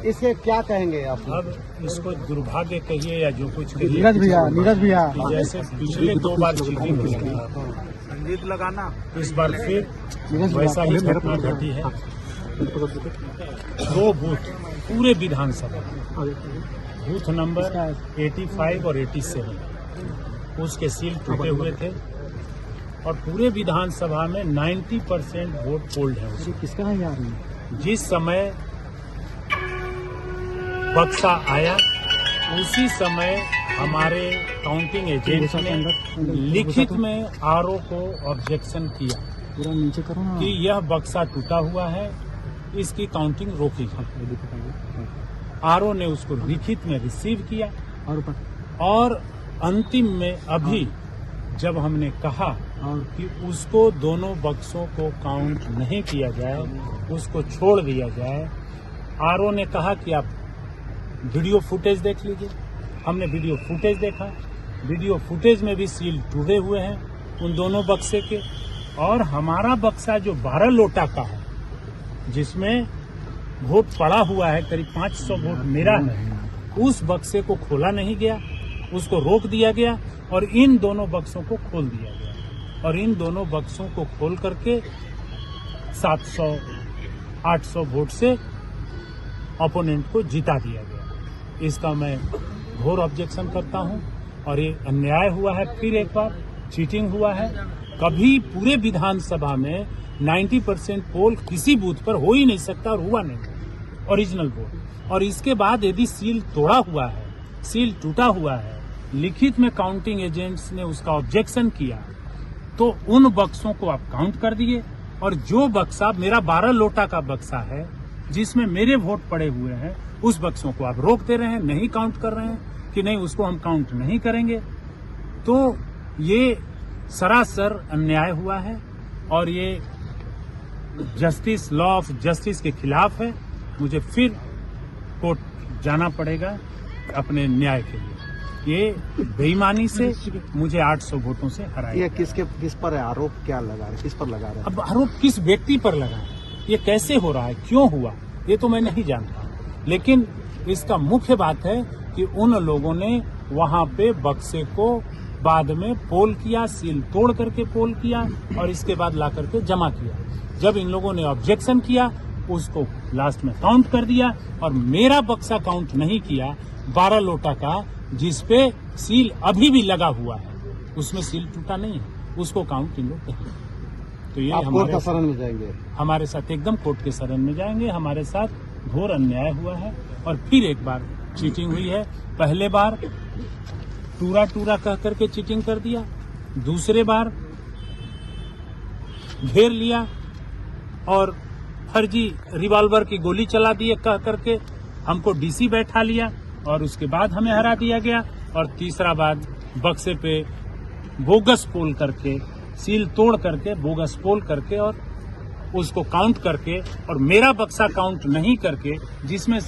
इसके क्या कहेंगे आप? अब इसको दुर्भाग्य कहिए या जो कुछ कहिए, नीरज भैया जैसे पिछले 2 बार चीटिंग हुई थी, संगीत लगाना, इस बार फिर वैसा ही घटना घटी है। 2 बूथ पूरे विधानसभा, बूथ नंबर 85 और 87, उसके सील टूटे हुए थे और पूरे विधानसभा में 90% वोट पोल्ड है उसमें। किसका है यार? जिस समय बक्सा आया उसी समय हमारे काउंटिंग एजेंट ने लिखित में आरओ को ऑब्जेक्शन किया पूरा नीचे करो ना कि यह बक्सा टूटा हुआ है, इसकी काउंटिंग रोकी जाए। आरओ ने उसको लिखित में रिसीव किया और अंतिम में अभी जब हमने कहा कि उसको दोनों बक्सों को काउंट नहीं किया जाए, उसको छोड़ दिया जाए, आरओ ने कहा कि आप वीडियो फुटेज देख लीजिए। हमने वीडियो फुटेज देखा, वीडियो फुटेज में भी सील टूटे हुए हैं उन दोनों बक्से के, और हमारा बक्सा जो 12 लोटा का है जिसमें वोट पड़ा हुआ है, करीब 500 वोट मेरा है, उस बक्से को खोला नहीं गया, उसको रोक दिया गया और इन दोनों बक्सों को खोल दिया गया और इन दोनों बक्सों को खोल करके 700-800 वोट से ओपोनेंट को जिता दिया गया। इसका मैं घोर ऑब्जेक्शन करता हूं और ये अन्याय हुआ है, फिर एक बार चीटिंग हुआ है। कभी पूरे विधानसभा में 90% पोल किसी बूथ पर हो ही नहीं सकता और हुआ नहीं ओरिजिनल वोट। और इसके बाद यदि सील तोड़ा हुआ है, सील टूटा हुआ है, लिखित में काउंटिंग एजेंट्स ने उसका ऑब्जेक्शन किया, तो उन बक्सों को आप काउंट कर दिए और जो बक्सा मेरा 12 लोटा का बक्सा है जिसमें मेरे वोट पड़े हुए हैं, उस बक्सों को आप रोक दे रहे हैं, नहीं काउंट कर रहे हैं कि नहीं उसको हम काउंट नहीं करेंगे। तो ये सरासर अन्याय हुआ है और ये जस्टिस, लॉ ऑफ जस्टिस के खिलाफ है। मुझे फिर कोर्ट जाना पड़ेगा अपने न्याय के लिए। ये बेईमानी से मुझे 800 वोटों से हराया। ये किस पर है आरोप? क्या लगा रहे, किस पर लगा रहे? अब आरोप किस व्यक्ति पर लगा है, ये कैसे हो रहा है, क्यों हुआ, ये तो मैं नहीं जानता, लेकिन इसका मुख्य बात है कि उन लोगों ने वहां पे बक्से को बाद में पोल किया, सील तोड़ करके पोल किया और इसके बाद ला करके जमा किया। जब इन लोगों ने ऑब्जेक्शन किया, उसको लास्ट में काउंट कर दिया और मेरा बक्सा काउंट नहीं किया 12 लोटा का, जिसपे सील अभी भी लगा हुआ है, उसमें सील टूटा नहीं है, उसको काउंट इन लोग कहेंगे। तो ये कोर्ट के शरण में जाएंगे, हमारे साथ एकदम कोर्ट के शरण में जाएंगे। हमारे साथ घोर अन्याय हुआ है और फिर एक बार चीटिंग हुई है। पहले बार टूरा टूरा कह करके चीटिंग कर दिया, दूसरे बार घेर लिया और फर्जी रिवॉल्वर की गोली चला दिए कह करके हमको डीसी बैठा लिया और उसके बाद हमें हरा दिया गया। और तीसरा बार बक्से पे बोगस पोल करके, सील तोड़ करके, बोगस पोल करके और उसको काउंट करके और मेरा बक्सा काउंट नहीं करके जिसमें